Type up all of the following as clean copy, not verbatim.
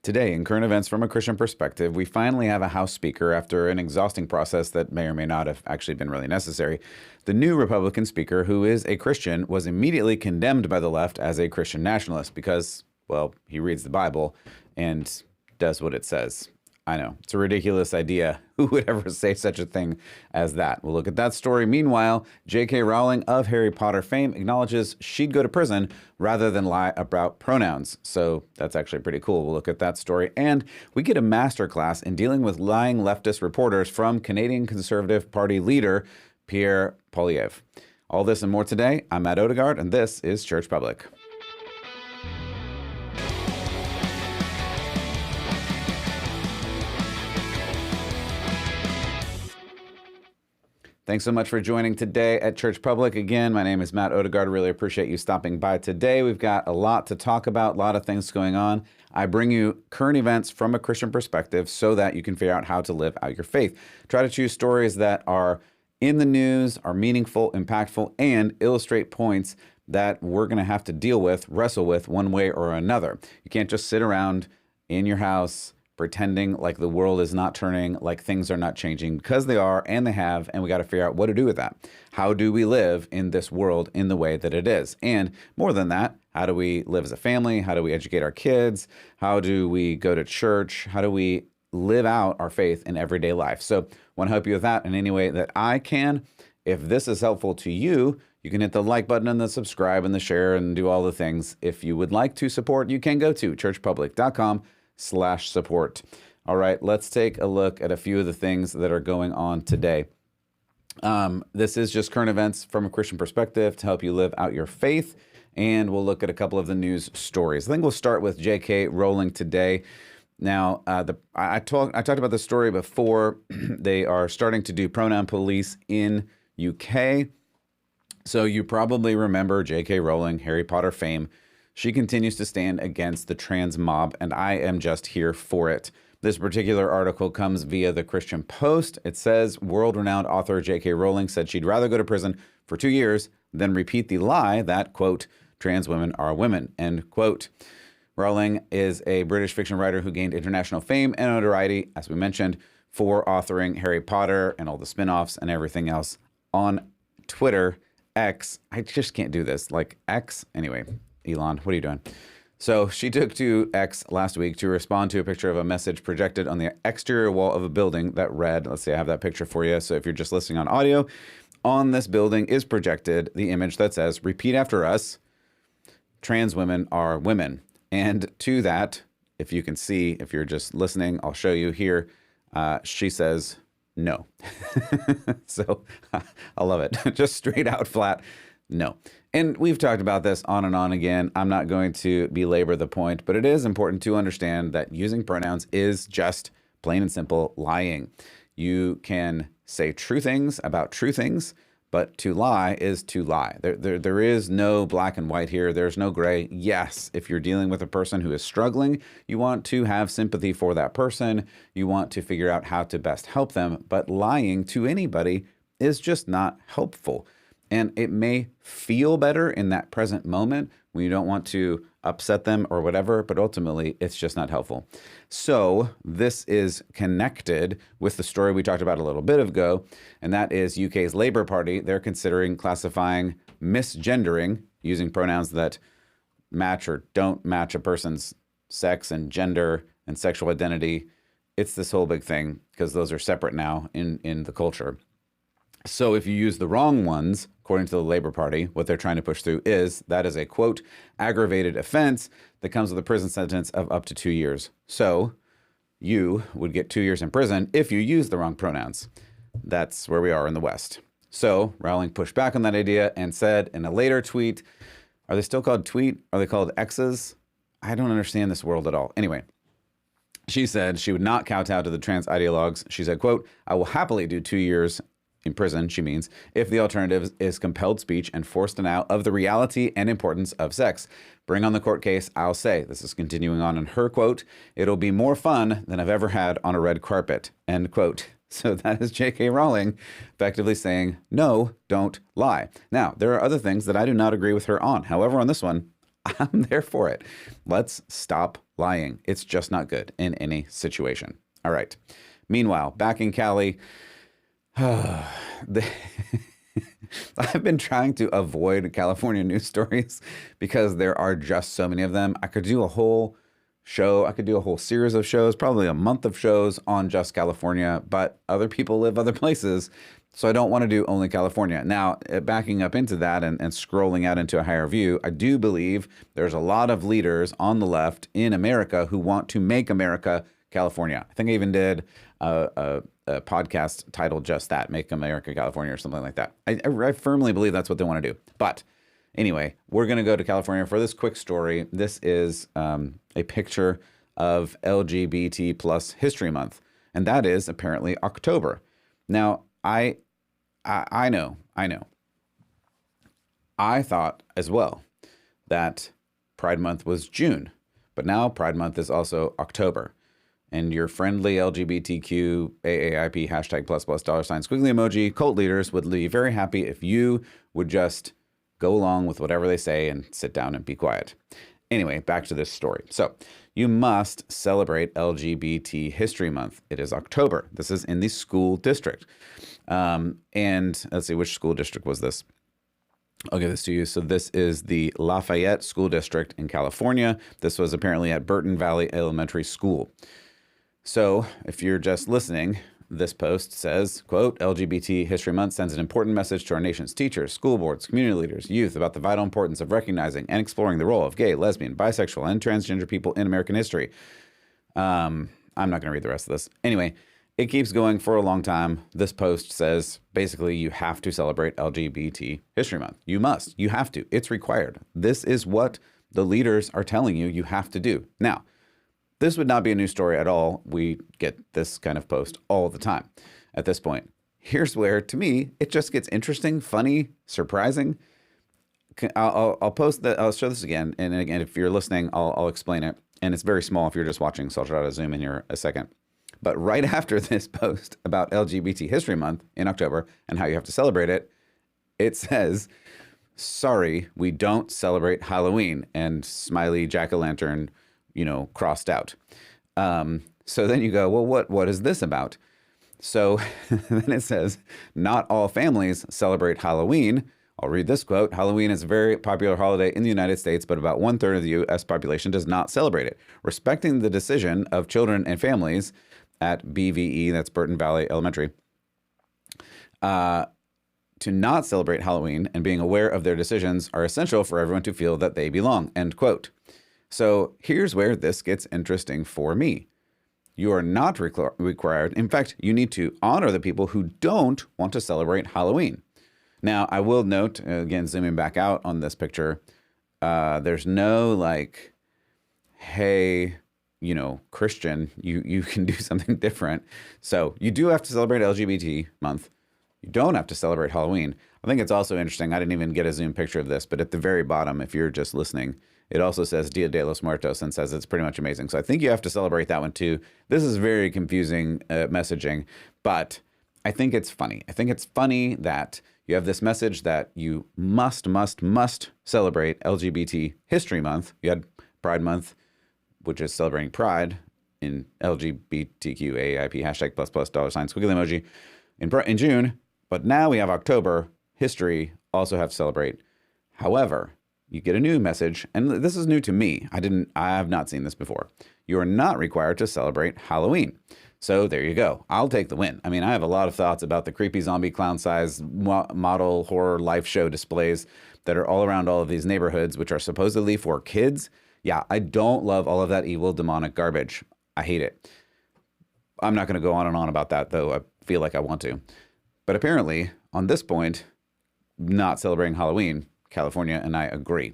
Today, in current events from a Christian perspective, we finally have a House Speaker after an exhausting process that may or may not have actually been really necessary. The new Republican Speaker, who is a Christian, was immediately condemned by the left as a Christian nationalist because, well, he reads the Bible and does what it says. I know, it's a ridiculous idea. Who would ever say such a thing as that? We'll look at that story. Meanwhile, J.K. Rowling of Harry Potter fame acknowledges she'd go to prison rather than lie about pronouns. So that's actually pretty cool. We'll look at that story. And we get a masterclass in dealing with lying leftist reporters from Canadian Conservative Party leader Pierre Poilievre. All this and more today. I'm Matt Odegaard, and this is Church Public. Thanks so much for joining today at Church Public. Again, my name is Matt Odegaard. Really appreciate you stopping by today. We've got a lot to talk about, a lot of things going on. I bring you current events from a Christian perspective so that you can figure out how to live out your faith. Try to choose stories that are in the news, are meaningful, impactful, and illustrate points that we're going to have to deal with, wrestle with one way or another. You can't just sit around in your house pretending like the world is not turning, like things are not changing, because they are and they have, and we got to figure out what to do with that. How do we live in this world in the way that it is? And more than that, how do we live as a family? How do we educate our kids? How do we go to church? How do we live out our faith in everyday life? So I want to help you with that in any way that I can. If this is helpful to you, you can hit the like button and the subscribe and the share and do all the things. If you would like to support, you can go to churchpublic.com/support. All right, let's take a look at a few of the things that are going on today. This is just current events from a Christian perspective to help you live out your faith, and we'll look at a couple of the news stories. I think we'll start with J.K. Rowling today. Now, I talked about this story before. They are starting to do pronoun police in UK. So you probably remember J.K. Rowling, Harry Potter fame. She continues to stand against the trans mob, and I am just here for it. This particular article comes via the Christian Post. It says, world-renowned author J.K. Rowling said she'd rather go to prison for 2 years than repeat the lie that, quote, trans women are women, end quote. Rowling is a British fiction writer who gained international fame and notoriety, as we mentioned, for authoring Harry Potter and all the spin-offs and everything else on Twitter, X. I just can't do this. Like X? Anyway. Elon, what are you doing? So she took to X last week to respond to a picture of a message projected on the exterior wall of a building that read, let's see, I have that picture for you. So if you're just listening on audio, on this building is projected the image that says, repeat after us, trans women are women. And to that, if you can see, if you're just listening, I'll show you here. She says, no. So I love it. Just straight out flat. No. And we've talked about this on and on again. I'm not going to belabor the point, but it is important to understand that using pronouns is just plain and simple lying. You can say true things about true things, but to lie is to lie. There is no black and white here. There's no gray. Yes, if you're dealing with a person who is struggling, you want to have sympathy for that person. You want to figure out how to best help them, but lying to anybody is just not helpful. And it may feel better in that present moment when you don't want to upset them or whatever, but ultimately it's just not helpful. So this is connected with the story we talked about a little bit ago, and that is UK's Labour Party. They're considering classifying misgendering, using pronouns that match or don't match a person's sex and gender and sexual identity. It's this whole big thing because those are separate now in the culture. So if you use the wrong ones, according to the Labour Party, what they're trying to push through is that is a, quote, aggravated offense that comes with a prison sentence of up to 2 years. So you would get 2 years in prison if you use the wrong pronouns. That's where we are in the West. So Rowling pushed back on that idea and said in a later tweet, are they still called tweet? Are they called X's? I don't understand this world at all. Anyway, she said she would not kowtow to the trans ideologues. She said, quote, I will happily do 2 years in prison, she means, if the alternative is compelled speech and forced denial of the reality and importance of sex. Bring on the court case, I'll say. This is continuing on in her quote, it'll be more fun than I've ever had on a red carpet, end quote. So that is J.K. Rowling effectively saying, no, don't lie. Now, there are other things that I do not agree with her on. However, on this one, I'm there for it. Let's stop lying. It's just not good in any situation. All right. Meanwhile, back in Cali, I've been trying to avoid California news stories because there are just so many of them. I could do a whole show. I could do a whole series of shows, probably a month of shows on just California, but other people live other places. So I don't want to do only California. Now, backing up into that and scrolling out into a higher view, I do believe there's a lot of leaders on the left in America who want to make America California. I think I even did a podcast titled just that, Make America California or something like that. I firmly believe that's what they want to do. But anyway, we're going to go to California for this quick story. This is a picture of LGBT plus History Month, and that is apparently October. Now, I know. I thought as well that Pride Month was June, but now Pride Month is also October. And your friendly LGBTQ AAIP hashtag plus dollar sign squiggly emoji cult leaders would be very happy if you would just go along with whatever they say and sit down and be quiet. Anyway, back to this story. So you must celebrate LGBT History Month. It is October. This is in the school district. And let's see, which school district was this? I'll give this to you. So this is the Lafayette School District in California. This was apparently at Burton Valley Elementary School. So if you're just listening, this post says, quote, LGBT History Month sends an important message to our nation's teachers, school boards, community leaders, youth about the vital importance of recognizing and exploring the role of gay, lesbian, bisexual, and transgender people in American history. I'm not going to read the rest of this. Anyway, it keeps going for a long time. This post says, basically, you have to celebrate LGBT History Month. You must. You have to. It's required. This is what the leaders are telling you you have to do. Now, this would not be a new story at all. We get this kind of post all the time at this point. Here's where, to me, it just gets interesting, funny, surprising. I'll post that. I'll show this again. And again, if you're listening, I'll explain it. And it's very small if you're just watching, so I'll try to zoom in here a second. But right after this post about LGBT History Month in October and how you have to celebrate it, it says, sorry, we don't celebrate Halloween, and smiley jack-o'-lantern, crossed out. So then you go, well, what is this about? So then it says, not all families celebrate Halloween. I'll read this quote. Halloween is a very popular holiday in the United States, but about 1/3 of the U.S. population does not celebrate it. Respecting the decision of children and families at BVE, that's Burton Valley Elementary, to not celebrate Halloween and being aware of their decisions are essential for everyone to feel that they belong, end quote. So here's where this gets interesting for me. You are not required. In fact, you need to honor the people who don't want to celebrate Halloween. Now, I will note, again, zooming back out on this picture, there's no like, hey, Christian, you can do something different. So you do have to celebrate LGBT month. You don't have to celebrate Halloween. I think it's also interesting. I didn't even get a zoom picture of this, but at the very bottom, if you're just listening, it also says Dia de los Muertos and says it's pretty much amazing. So I think you have to celebrate that one too. This is very confusing messaging, but I think it's funny. I think it's funny that you have this message that you must celebrate LGBT History Month. You had Pride Month, which is celebrating Pride in LGBTQ AIP hashtag plus dollar sign squiggly emoji in June. But now we have October. History also have to celebrate. However, you get a new message, and this is new to me. I have not seen this before. You are not required to celebrate Halloween. So there you go. I'll take the win. I mean, I have a lot of thoughts about the creepy zombie clown size model horror life show displays that are all around all of these neighborhoods, which are supposedly for kids. Yeah, I don't love all of that evil demonic garbage. I hate it. I'm not going to go on and on about that, though I feel like I want to. But apparently, on this point, not celebrating Halloween, California and I agree,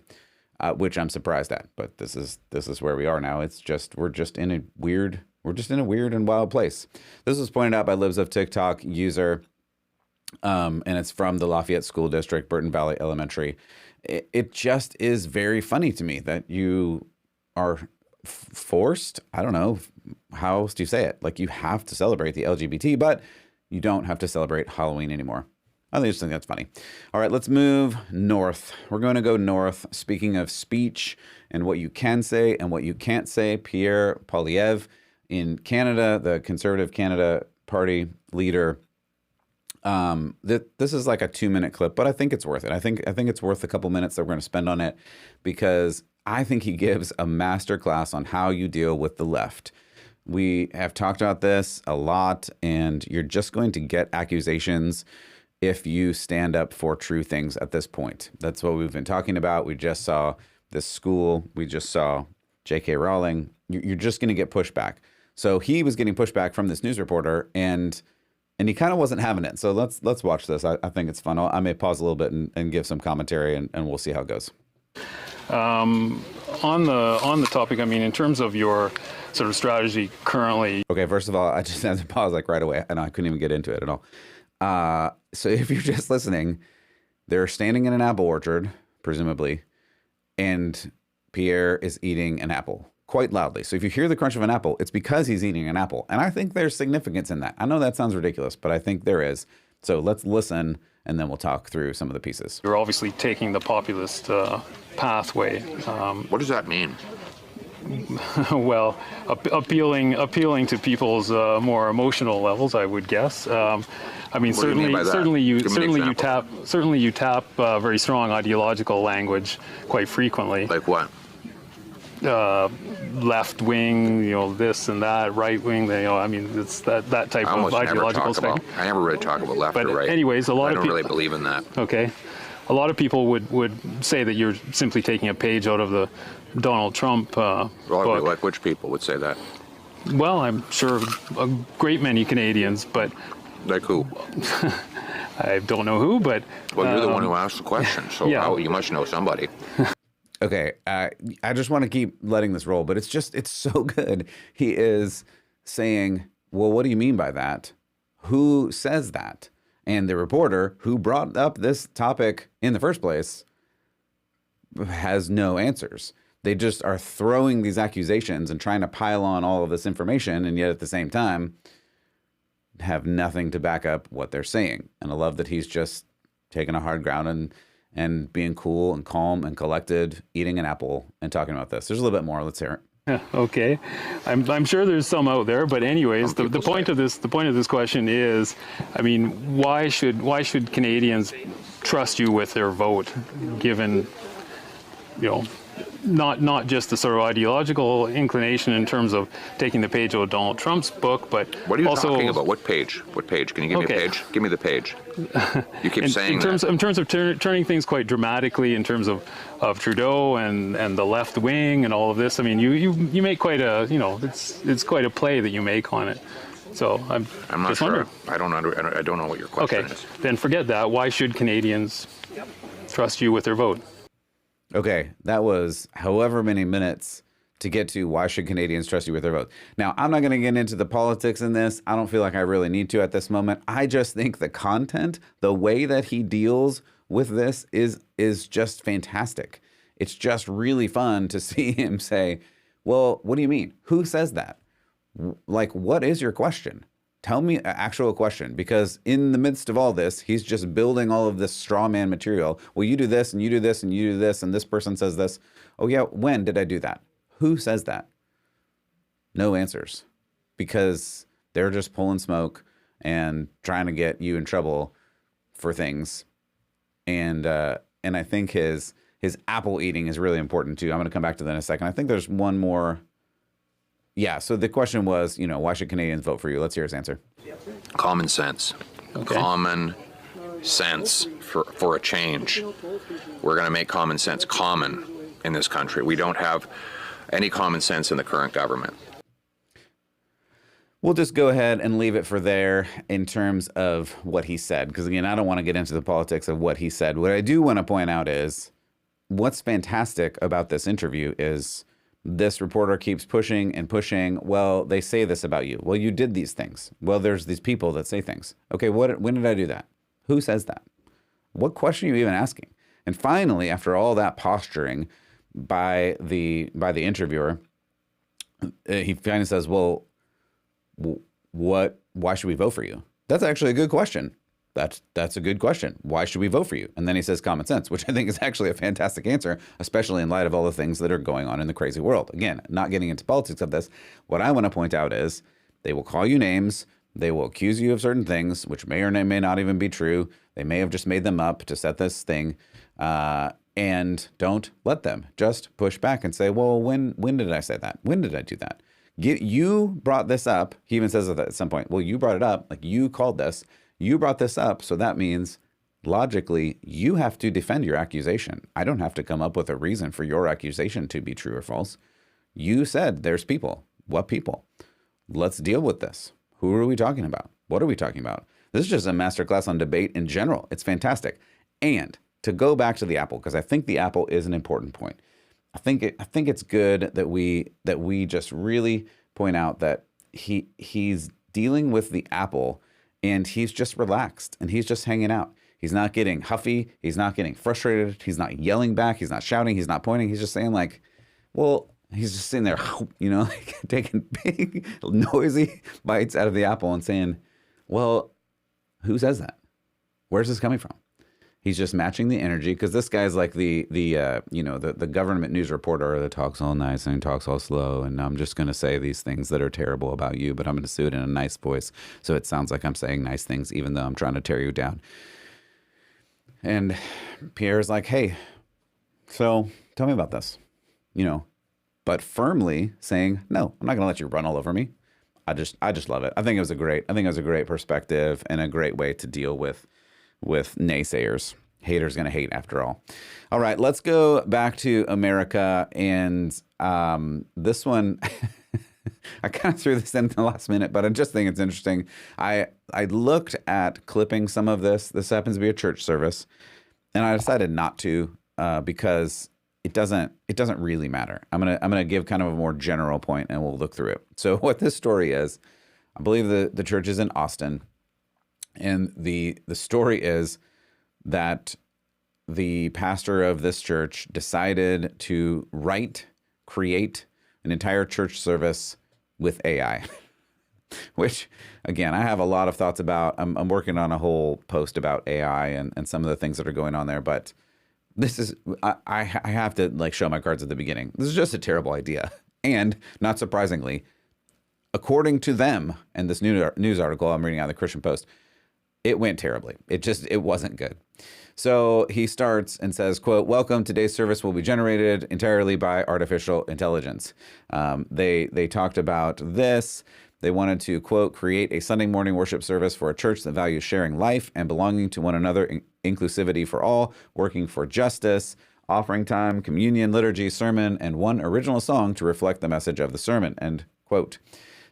which I'm surprised at. But this is where we are now. It's just we're just in a weird and wild place. This was pointed out by Libs of TikTok user, and it's from the Lafayette School District, Burton Valley Elementary. It just is very funny to me that you are forced. I don't know how else do you say it. Like you have to celebrate the LGBT, but you don't have to celebrate Halloween anymore. I just think that's funny. All right, let's move north. We're going to go north. Speaking of speech and what you can say and what you can't say, Pierre Poilievre in Canada, the Conservative Canada Party leader. This is like a 2-minute clip, but I think it's worth it. I think it's worth a couple minutes that we're going to spend on it, because I think he gives a master class on how you deal with the left. We have talked about this a lot, and you're just going to get accusations if you stand up for true things at this point. That's what we've been talking about. We just saw this school. We just saw J.K. Rowling. You're just going to get pushback. So he was getting pushback from this news reporter, and he kind of wasn't having it. So let's watch this. I think it's fun. I may pause a little bit and give some commentary, and we'll see how it goes. On the topic, I mean, in terms of your sort of strategy currently. Okay, first of all, I just had to pause like right away. I couldn't even get into it at all. So if you're just listening, they're standing in an apple orchard, presumably, and Pierre is eating an apple quite loudly. So if you hear the crunch of an apple, it's because he's eating an apple. And I think there's significance in that. I know that sounds ridiculous, but I think there is. So let's listen, and then we'll talk through some of the pieces. You're obviously taking the populist pathway. What does that mean? Well, appealing to people's more emotional levels, I would guess. I mean, certainly you tap very strong ideological language quite frequently. Like what? Left wing, this and that, right wing. I mean, it's that type of ideological thing. I never really talk about left or right. Anyways, I don't really believe in that. Okay. A lot of people would say that you're simply taking a page out of the Donald Trump book. Like which people would say that? Well, I'm sure a great many Canadians, but... Like who? I don't know who, but... Well, you're the one who asked the question, so yeah. You must know somebody. Okay, I just want to keep letting this roll, but it's so good. He is saying, well, what do you mean by that? Who says that? And the reporter who brought up this topic in the first place has no answers. They just are throwing these accusations and trying to pile on all of this information, and yet at the same time have nothing to back up what they're saying. And I love that he's just taking a hard ground and being cool and calm and collected, eating an apple and talking about this. There's a little bit more. Let's hear it. Okay, I'm sure there's some out there, but anyways, the point of this question is, I mean, why should Canadians trust you with their vote, given, not just the sort of ideological inclination in terms of taking the page out of Donald Trump's book, but what are you also talking about? What page? What page? Can you give me a page? Give me the page. You keep saying that. In terms of turning things quite dramatically, in terms of Trudeau and the left wing and all of this. I mean, you make quite a it's quite a play that you make on it. So I'm not just sure. wondering. I don't know what your question is. Then forget that. Why should Canadians trust you with their vote? Okay, that was however many minutes to get to why should Canadians trust you with their vote. Now, I'm not going to get into the politics in this. I don't feel like I really need to at this moment. I just think the content, the way that he deals with this is just fantastic. It's just really fun to see him say, well, what do you mean? Who says that? Like, what is your question? Tell me an actual question, because in the midst of all this, he's just building all of this straw man material. Well, you do this and you do this and you do this and this person says this. Oh yeah, when did I do that? Who says that? No answers, because they're just pulling smoke and trying to get you in trouble for things. And I think his apple eating is really important too. I'm going to come back to that in a second. I think there's one more. Yeah, so the question was, why should Canadians vote for you? Let's hear his answer. Common sense. Okay. Common sense for a change. We're going to make common sense common in this country. We don't have any common sense in the current government. We'll just go ahead and leave it for there in terms of what he said, because again, I don't want to get into the politics of what he said. What I do want to point out is what's fantastic about this interview is this reporter keeps pushing and pushing. Well, they say this about you. Well, you did these things. Well, there's these people that say things. Okay, when did I do that? Who says that? What question are you even asking? And finally, after all that posturing by the interviewer, he finally says, well, why should we vote for you? That's actually a good question. that's a good question. Why should we vote for you? And then he says common sense, which I think is actually a fantastic answer, especially in light of all the things that are going on in the crazy world. Again, not getting into politics of this. What I want to point out is they will call you names. They will accuse you of certain things, which may or may not even be true. They may have just made them up to set this thing. And don't let them. Just push back and say, well, when did I say that? When did I do that? You brought this up. He even says that at some point, well, you brought it up. Like, you called this. You brought this up. So that means logically you have to defend your accusation. I don't have to come up with a reason for your accusation to be true or false. You said there's people. What people? Let's deal with this. Who are we talking about? What are we talking about? This is just a masterclass on debate in general. It's fantastic. And to go back to the apple, because I think the apple is an important point. I think it's good that we just really point out that he's dealing with the apple and he's just relaxed and he's just hanging out. He's not getting huffy. He's not getting frustrated. He's not yelling back. He's not shouting. He's not pointing. He's just saying like, well, he's just sitting there, like taking big, noisy bites out of the apple and saying, well, who says that? Where's this coming from? He's just matching the energy, because this guy's like the government news reporter that talks all nice and talks all slow, and I'm just going to say these things that are terrible about you, but I'm going to say it in a nice voice so it sounds like I'm saying nice things even though I'm trying to tear you down. And Pierre's like, hey, so tell me about this, but firmly saying, no, I'm not going to let you run all over me. I just love it. I think it was a great perspective and a great way to deal with naysayers. Haters gonna hate after all. All right, let's go back to America. And this one, I kind of threw this in the last minute, but I just think it's interesting. I looked at clipping some of this. This happens to be a church service, and I decided not to because it doesn't really matter. I'm gonna give kind of a more general point, and we'll look through it. So what this story is, I believe the church is in Austin. And the story is that the pastor of this church decided to create an entire church service with AI, which, again, I have a lot of thoughts about. I'm working on a whole post about AI and some of the things that are going on there. But this is, I have to show my cards at the beginning. This is just a terrible idea. And not surprisingly, according to them, and this news article I'm reading out of the Christian Post, it went terribly. It wasn't good. So he starts and says, quote, "Welcome. Today's service will be generated entirely by artificial intelligence." They talked about this. They wanted to, quote, "create a Sunday morning worship service for a church that values sharing life and belonging to one another, inclusivity for all, working for justice, offering time, communion, liturgy, sermon, and one original song to reflect the message of the sermon," end quote.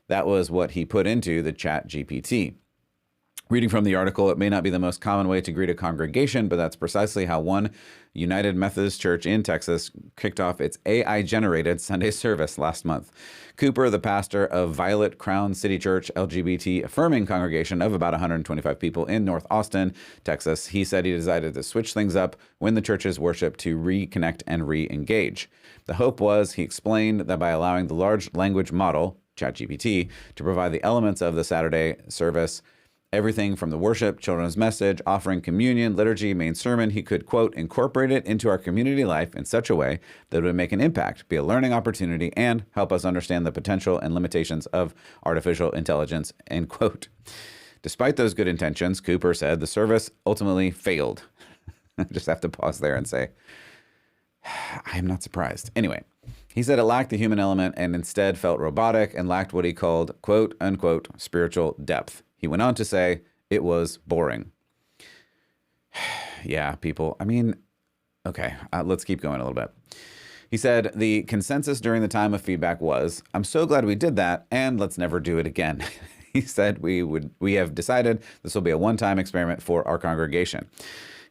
That was what he put into the ChatGPT. Reading from the article, it may not be the most common way to greet a congregation, but that's precisely how one United Methodist Church in Texas kicked off its AI-generated Sunday service last month. Cooper, the pastor of Violet Crown City Church, LGBT-affirming congregation of about 125 people in North Austin, Texas, he said he decided to switch things up when the church's worship to reconnect and re-engage. The hope was, he explained, that by allowing the large language model, ChatGPT, to provide the elements of the Saturday service, everything from the worship, children's message, offering communion, liturgy, main sermon, he could, quote, "incorporate it into our community life in such a way that it would make an impact, be a learning opportunity, and help us understand the potential and limitations of artificial intelligence," end quote. Despite those good intentions, Cooper said the service ultimately failed. I just have to pause there and say, I am not surprised. Anyway, he said it lacked the human element and instead felt robotic and lacked what he called, quote, unquote, spiritual depth. He went on to say it was boring. Yeah, people. I mean, okay, let's keep going a little bit. He said the consensus during the time of feedback was, "I'm so glad we did that, and let's never do it again." He said we have decided this will be a one-time experiment for our congregation.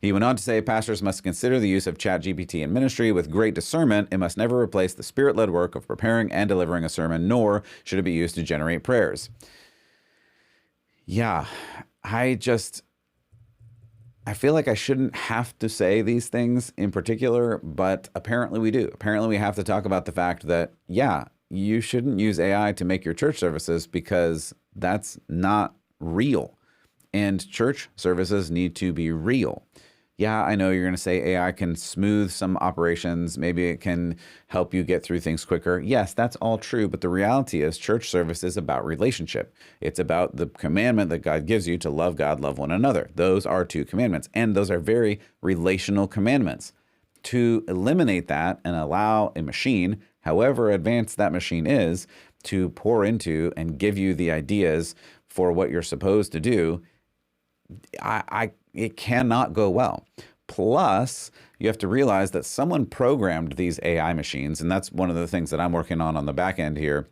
He went on to say pastors must consider the use of ChatGPT in ministry with great discernment. It must never replace the spirit-led work of preparing and delivering a sermon, nor should it be used to generate prayers. Yeah, I feel like I shouldn't have to say these things in particular, but apparently we do. Apparently we have to talk about the fact that, yeah, you shouldn't use AI to make your church services because that's not real. And church services need to be real. Yeah, I know you're going to say AI can smooth some operations. Maybe it can help you get through things quicker. Yes, that's all true. But the reality is church service is about relationship. It's about the commandment that God gives you to love God, love one another. Those are 2 commandments. And those are very relational commandments. To eliminate that and allow a machine, however advanced that machine is, to pour into and give you the ideas for what you're supposed to do, it cannot go well. Plus, you have to realize that someone programmed these AI machines, and that's one of the things that I'm working on the back end here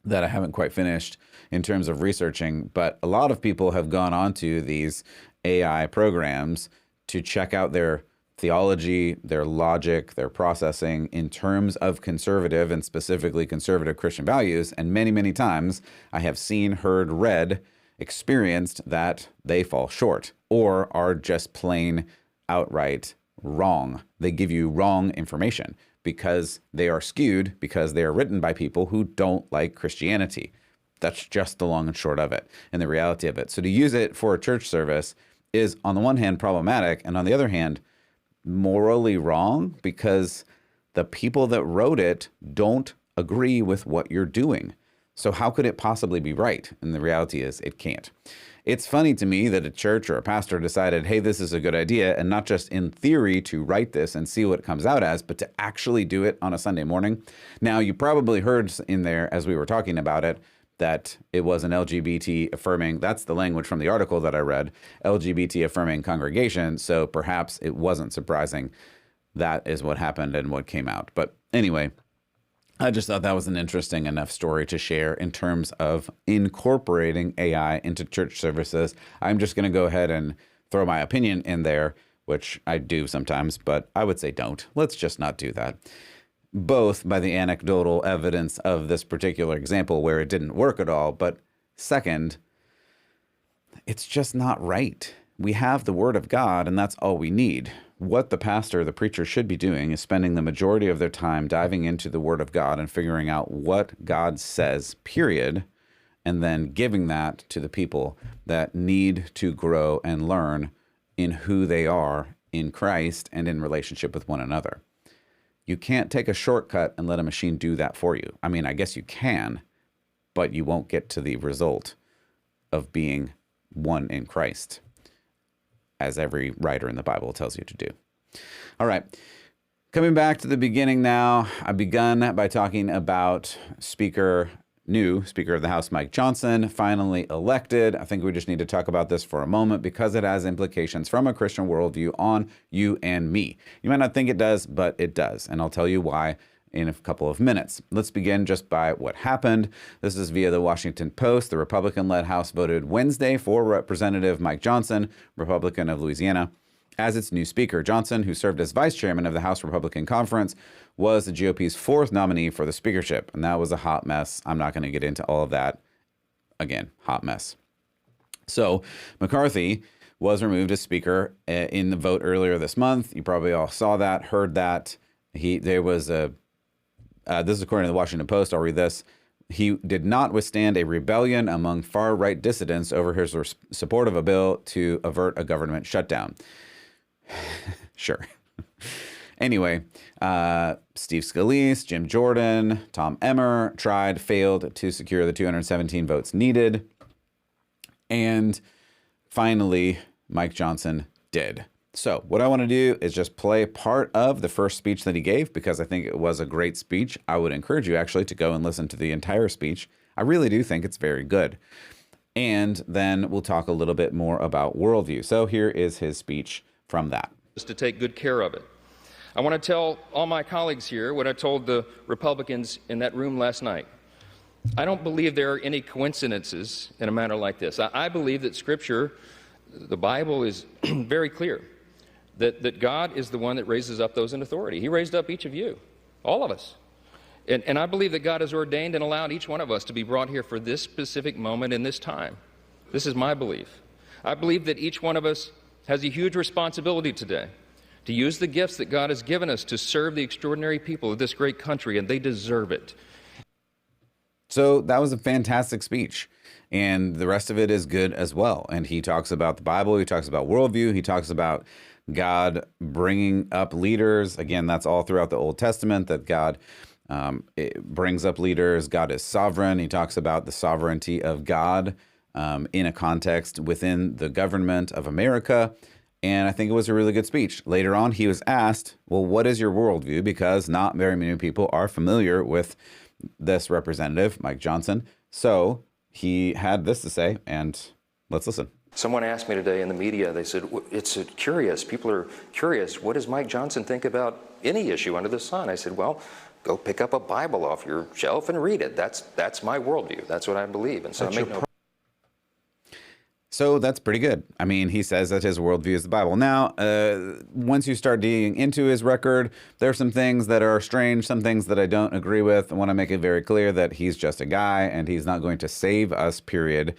that I haven't quite finished in terms of researching. But a lot of people have gone onto these AI programs to check out their theology, their logic, their processing in terms of conservative and specifically conservative Christian values. And many, many times I have seen, heard, read, experienced that they fall short or are just plain outright wrong. They give you wrong information because they are skewed, because they are written by people who don't like Christianity. That's just the long and short of it and the reality of it. So to use it for a church service is on the one hand problematic and on the other hand morally wrong because the people that wrote it don't agree with what you're doing. So how could it possibly be right? And the reality is it can't. It's funny to me that a church or a pastor decided, hey, this is a good idea, and not just in theory to write this and see what it comes out as, but to actually do it on a Sunday morning. Now, you probably heard in there as we were talking about it that it was an LGBT affirming, that's the language from the article that I read, LGBT affirming congregation. So perhaps it wasn't surprising that is what happened and what came out. But anyway, I just thought that was an interesting enough story to share in terms of incorporating AI into church services. I'm just going to go ahead and throw my opinion in there, which I do sometimes, but I would say don't. Let's just not do that. Both by the anecdotal evidence of this particular example where it didn't work at all, but second, it's just not right. We have the Word of God, and that's all we need. What the pastor, the preacher should be doing is spending the majority of their time diving into the Word of God and figuring out what God says, period, and then giving that to the people that need to grow and learn in who they are in Christ and in relationship with one another. You can't take a shortcut and let a machine do that for you. I mean, I guess you can, but you won't get to the result of being one in Christ, as every writer in the Bible tells you to do. All right, coming back to the beginning now, I begun by talking about new Speaker of the House, Mike Johnson, finally elected. I think we just need to talk about this for a moment because it has implications from a Christian worldview on you and me. You might not think it does, but it does, and I'll tell you why in a couple of minutes. Let's begin just by what happened. This is via the Washington Post. The Republican-led House voted Wednesday for Representative Mike Johnson, Republican of Louisiana, as its new speaker. Johnson, who served as vice chairman of the House Republican Conference, was the GOP's 4th nominee for the speakership, and that was a hot mess. I'm not going to get into all of that. Again, hot mess. So McCarthy was removed as speaker in the vote earlier this month. You probably all saw that, heard that. There was a this is according to the Washington Post. I'll read this. He did not withstand a rebellion among far-right dissidents over his support of a bill to avert a government shutdown. Sure. Anyway, Steve Scalise, Jim Jordan, Tom Emmer failed to secure the 217 votes needed. And finally, Mike Johnson did. So what I want to do is just play part of the first speech that he gave because I think it was a great speech. I would encourage you actually to go and listen to the entire speech. I really do think it's very good. And then we'll talk a little bit more about worldview. So here is his speech from that. To take good care of it. I want to tell all my colleagues here what I told the Republicans in that room last night. I don't believe there are any coincidences in a matter like this. I believe that Scripture, the Bible, is very clear. That God is the one that raises up those in authority. He raised up each of you, all of us. And I believe that God has ordained and allowed each one of us to be brought here for this specific moment in this time. This is my belief. I believe that each one of us has a huge responsibility today to use the gifts that God has given us to serve the extraordinary people of this great country, and they deserve it. So that was a fantastic speech. And the rest of it is good as well. And he talks about the Bible. He talks about worldview. He talks about God bringing up leaders. Again, that's all throughout the Old Testament, that God it brings up leaders. God is sovereign. He talks about the sovereignty of God in a context within the government of America. And I think it was a really good speech. Later on, he was asked, well, what is your worldview? Because not very many people are familiar with this representative, Mike Johnson. So he had this to say, and let's listen. Someone asked me today in the media, they said, it's curious, people are curious, what does Mike Johnson think about any issue under the sun? I said, well, go pick up a Bible off your shelf and read it. That's my worldview. That's what I believe. And so I make no. So that's pretty good. I mean, he says that his worldview is the Bible. Now, once you start digging into his record, there are some things that are strange, some things that I don't agree with. I want to make it very clear that he's just a guy and he's not going to save us, period,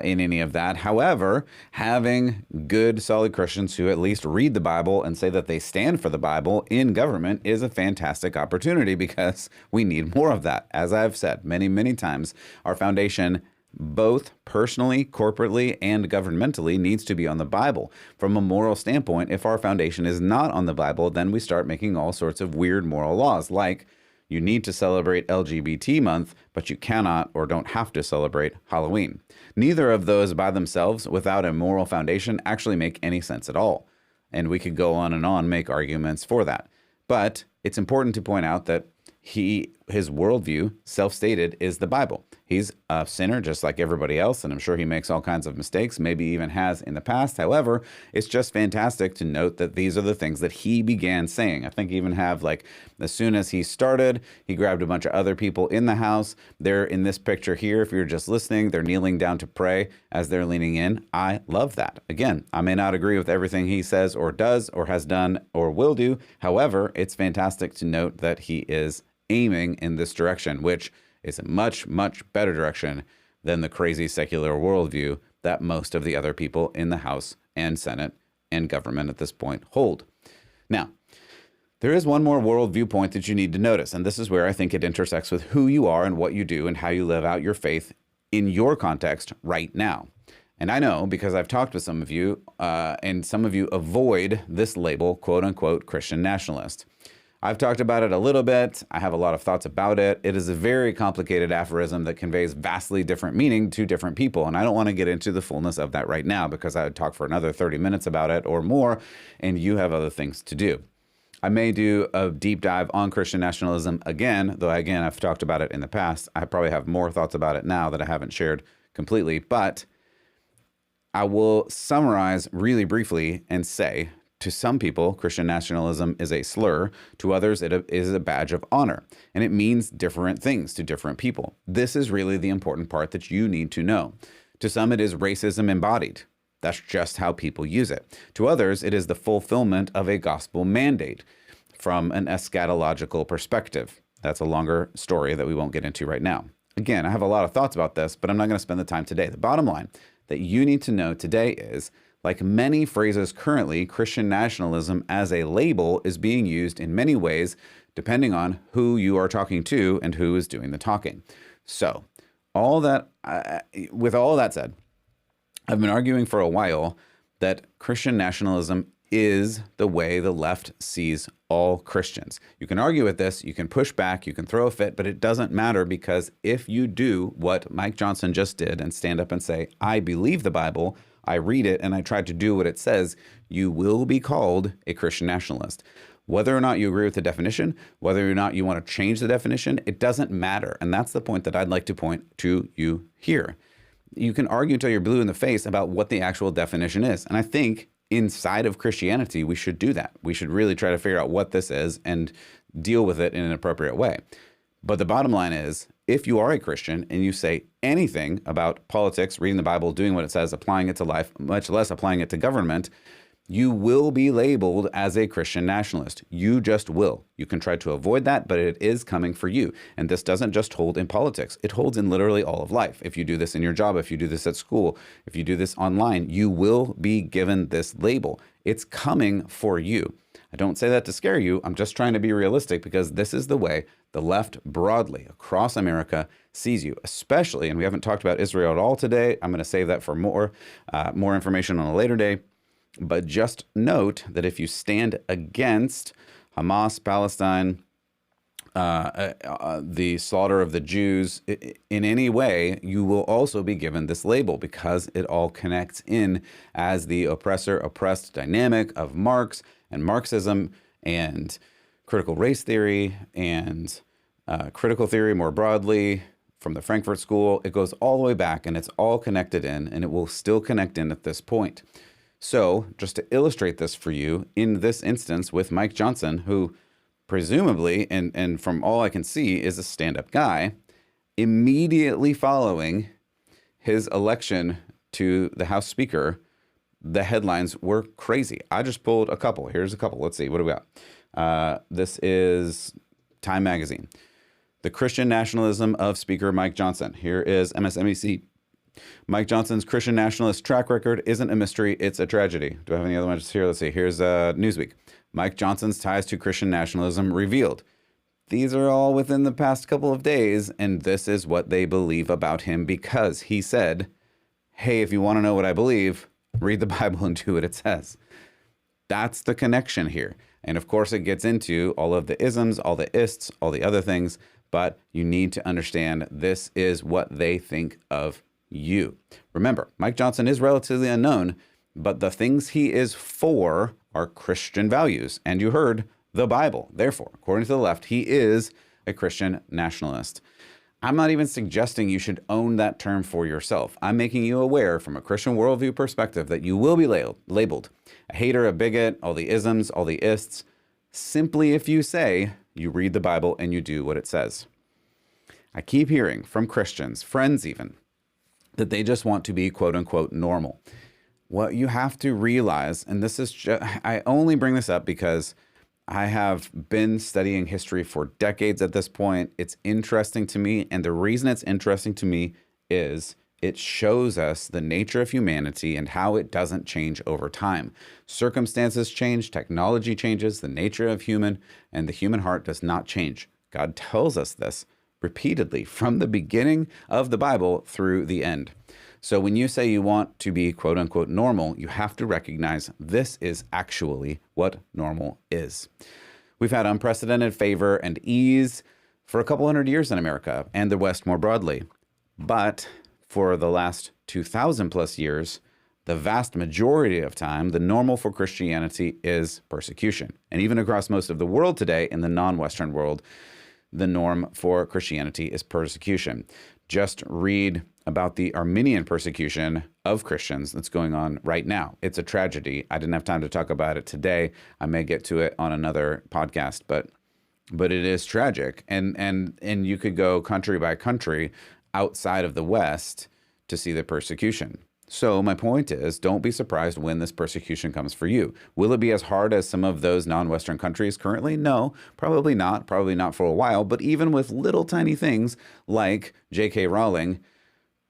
in any of that. However, having good, solid Christians who at least read the Bible and say that they stand for the Bible in government is a fantastic opportunity, because we need more of that. As I've said many, many times, our foundation, both personally, corporately, and governmentally, needs to be on the Bible. From a moral standpoint, if our foundation is not on the Bible, then we start making all sorts of weird moral laws, like you need to celebrate LGBT month, but you cannot or don't have to celebrate Halloween. Neither of those by themselves, without a moral foundation, actually make any sense at all. And we could go on and on, make arguments for that. But it's important to point out that his worldview, self-stated, is the Bible. He's a sinner just like everybody else, and I'm sure he makes all kinds of mistakes, maybe even has in the past. However, it's just fantastic to note that these are the things that he began saying. I think he even have, like, as soon as he started, he grabbed a bunch of other people in the house. They're in this picture here. If you're just listening, they're kneeling down to pray as they're leaning in. I love that. Again, I may not agree with everything he says or does or has done or will do. However, it's fantastic to note that he is aiming in this direction, which is a much, much better direction than the crazy secular worldview that most of the other people in the House and Senate and government at this point hold. Now, there is one more worldview point that you need to notice, and this is where I think it intersects with who you are and what you do and how you live out your faith in your context right now. And I know, because I've talked with some of you, and some of you avoid this label, quote unquote, Christian nationalist. I've talked about it a little bit. I have a lot of thoughts about it. It is a very complicated aphorism that conveys vastly different meaning to different people. And I don't want to get into the fullness of that right now, because I would talk for another 30 minutes about it or more, and you have other things to do. I may do a deep dive on Christian nationalism again, though again, I've talked about it in the past. I probably have more thoughts about it now that I haven't shared completely, but I will summarize really briefly and say, to some people, Christian nationalism is a slur. To others, it is a badge of honor, and it means different things to different people. This is really the important part that you need to know. To some, it is racism embodied. That's just how people use it. To others, it is the fulfillment of a gospel mandate from an eschatological perspective. That's a longer story that we won't get into right now. Again, I have a lot of thoughts about this, but I'm not going to spend the time today. The bottom line that you need to know today is, like many phrases currently, Christian nationalism as a label is being used in many ways, depending on who you are talking to and who is doing the talking. So, with all that said, I've been arguing for a while that Christian nationalism is the way the left sees all Christians. You can argue with this, you can push back, you can throw a fit, but it doesn't matter, because if you do what Mike Johnson just did and stand up and say, I believe the Bible, I read it, and I try to do what it says, you will be called a Christian nationalist. Whether or not you agree with the definition, whether or not you want to change the definition, it doesn't matter. And that's the point that I'd like to point to you here. You can argue until you're blue in the face about what the actual definition is. And I think inside of Christianity, we should do that. We should really try to figure out what this is and deal with it in an appropriate way. But the bottom line is, if you are a Christian and you say anything about politics, reading the Bible, doing what it says, applying it to life, much less applying it to government, you will be labeled as a Christian nationalist. You just will. You can try to avoid that, but it is coming for you. And this doesn't just hold in politics. It holds in literally all of life. If you do this in your job, if you do this at school, if you do this online, you will be given this label. It's coming for you. I don't say that to scare you. I'm just trying to be realistic because this is the way the left broadly across America sees you, especially, and we haven't talked about Israel at all today. I'm going to save that for more information on a later day. But just note that if you stand against Hamas, Palestine, the slaughter of the Jews in any way, you will also be given this label because it all connects in as the oppressor-oppressed dynamic of Marx and Marxism and critical race theory and critical theory more broadly from the Frankfurt School. It goes all the way back and it's all connected in, and it will still connect in at this point. So just to illustrate this for you, in this instance with Mike Johnson, who presumably, and from all I can see, is a stand-up guy, immediately following his election to the House Speaker, the headlines were crazy. I just pulled a couple. Here's a couple. Let's see. What do we got? This is Time Magazine. The Christian Nationalism of Speaker Mike Johnson. Here is MSNBC. Mike Johnson's Christian nationalist track record isn't a mystery, it's a tragedy. Do I have any other ones here? Let's see. Here's Newsweek. Mike Johnson's ties to Christian nationalism revealed. These are all within the past couple of days, and this is what they believe about him because he said, hey, if you want to know what I believe, read the Bible and do what it says. That's the connection here. And of course, it gets into all of the isms, all the ists, all the other things, but you need to understand this is what they think of you. Remember, Mike Johnson is relatively unknown, but the things he is for are Christian values. And you heard the Bible. Therefore, according to the left, he is a Christian nationalist. I'm not even suggesting you should own that term for yourself. I'm making you aware from a Christian worldview perspective that you will be labeled a hater, a bigot, all the isms, all the ists, simply if you say you read the Bible and you do what it says. I keep hearing from Christians, friends even, that they just want to be quote unquote normal. What you have to realize, and this is just, I only bring this up because I have been studying history for decades at this point. It's interesting to me. And the reason it's interesting to me is it shows us the nature of humanity and how it doesn't change over time. Circumstances change, technology changes, the nature of human and the human heart does not change. God tells us this repeatedly from the beginning of the Bible through the end. So when you say you want to be quote unquote normal, you have to recognize this is actually what normal is. We've had unprecedented favor and ease for a couple hundred years in America and the West more broadly. But for the last 2,000 plus years, the vast majority of time, the normal for Christianity is persecution. And even across most of the world today, in the non-Western world, the norm for Christianity is persecution. Just read about the Armenian persecution of Christians that's going on right now. It's a tragedy. I didn't have time to talk about it today. I may get to it on another podcast, but it is tragic. And you could go country by country outside of the West to see the persecution. So my point is, don't be surprised when this persecution comes for you. Will it be as hard as some of those non-Western countries currently? No, probably not for a while. But even with little tiny things like J.K. Rowling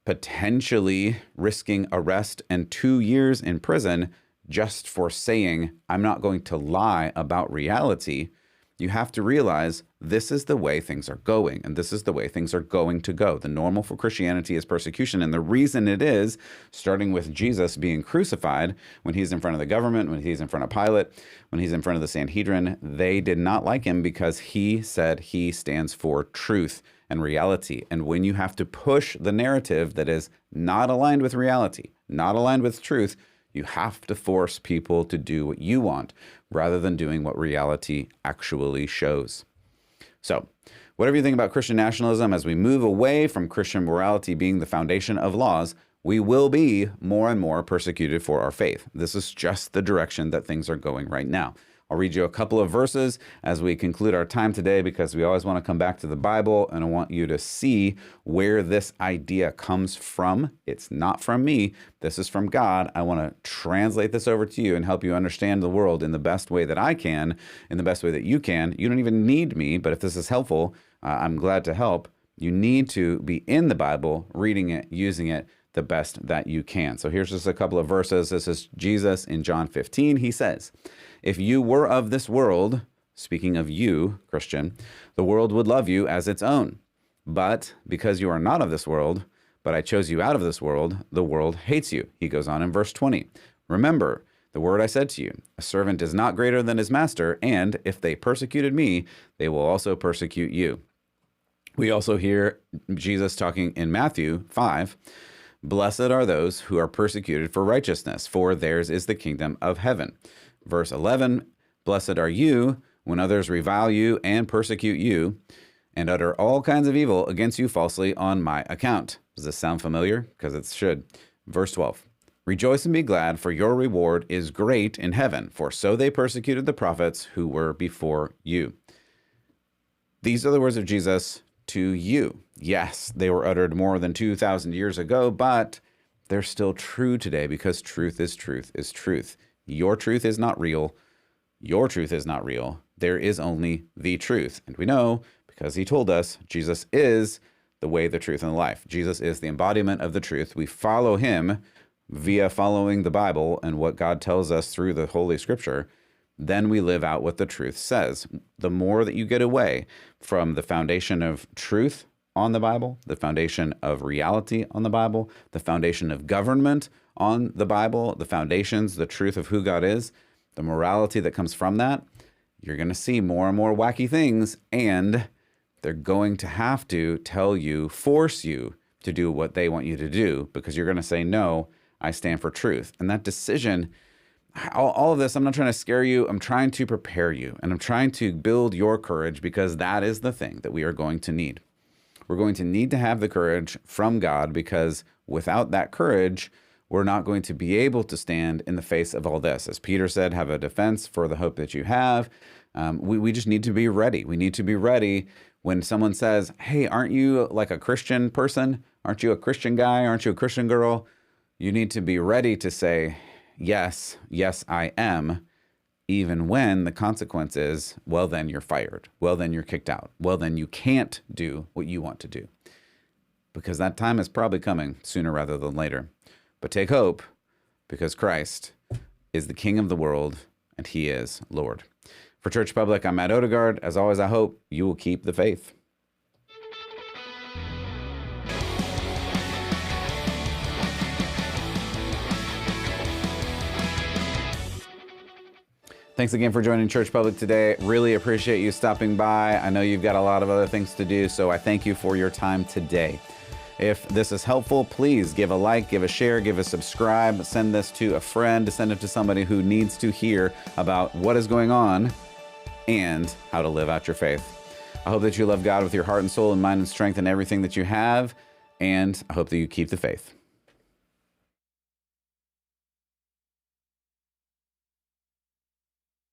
potentially risking arrest and 2 years in prison just for saying, I'm not going to lie about reality, you have to realize this is the way things are going, and this is the way things are going to go. The normal for Christianity is persecution, and the reason it is, starting with Jesus being crucified, when he's in front of the government, when he's in front of Pilate, when he's in front of the Sanhedrin, they did not like him because he said he stands for truth and reality. And when you have to push the narrative that is not aligned with reality, not aligned with truth, you have to force people to do what you want rather than doing what reality actually shows. So, whatever you think about Christian nationalism, as we move away from Christian morality being the foundation of laws, we will be more and more persecuted for our faith. This is just the direction that things are going right now. I'll read you a couple of verses as we conclude our time today because we always want to come back to the Bible and I want you to see where this idea comes from. It's not from me. This is from God. I want to translate this over to you and help you understand the world in the best way that I can, in the best way that you can. You don't even need me, but if this is helpful, I'm glad to help. You need to be in the Bible, reading it, using it the best that you can. So here's just a couple of verses. This is Jesus in John 15. He says, If you were of this world, speaking of you, Christian, the world would love you as its own. But because you are not of this world, but I chose you out of this world, the world hates you. He goes on in verse 20. Remember the word I said to you, a servant is not greater than his master, and if they persecuted me, they will also persecute you. We also hear Jesus talking in Matthew 5, blessed are those who are persecuted for righteousness, for theirs is the kingdom of heaven. Verse 11, blessed are you when others revile you and persecute you and utter all kinds of evil against you falsely on my account. Does this sound familiar? Because it should. Verse 12, rejoice and be glad, for your reward is great in heaven, for so they persecuted the prophets who were before you. These are the words of Jesus to you. Yes, they were uttered more than 2,000 years ago, but they're still true today because truth is truth is truth. Your truth is not real. Your truth is not real. There is only the truth. And we know because he told us Jesus is the way, the truth, and the life. Jesus is the embodiment of the truth. We follow him via following the Bible and what God tells us through the Holy Scripture. Then we live out what the truth says. The more that you get away from the foundation of truth on the Bible, the foundation of reality on the Bible, the foundation of government on the Bible, the foundations, the truth of who God is, the morality that comes from that, you're going to see more and more wacky things, and they're going to have to tell you, force you to do what they want you to do, because you're going to say, no, I stand for truth. And that decision, all of this, I'm not trying to scare you. I'm trying to prepare you, and I'm trying to build your courage, because that is the thing that we are going to need. We're going to need to have the courage from God, because without that courage, we're not going to be able to stand in the face of all this. As Peter said, have a defense for the hope that you have. We just need to be ready. We need to be ready when someone says, hey, aren't you like a Christian person? Aren't you a Christian guy? Aren't you a Christian girl? You need to be ready to say, yes, I am, even when the consequence is, well, then you're fired. Well, then you're kicked out. Well, then you can't do what you want to do. Because that time is probably coming sooner rather than later. But take hope, because Christ is the King of the world, and he is Lord. For Church Public, I'm Matt Odegaard. As always, I hope you will keep the faith. Thanks again for joining Church Public today. Really appreciate you stopping by. I know you've got a lot of other things to do, so I thank you for your time today. If this is helpful, please give a like, give a share, give a subscribe, send this to a friend, send it to somebody who needs to hear about what is going on and how to live out your faith. I hope that you love God with your heart and soul and mind and strength and everything that you have, and I hope that you keep the faith.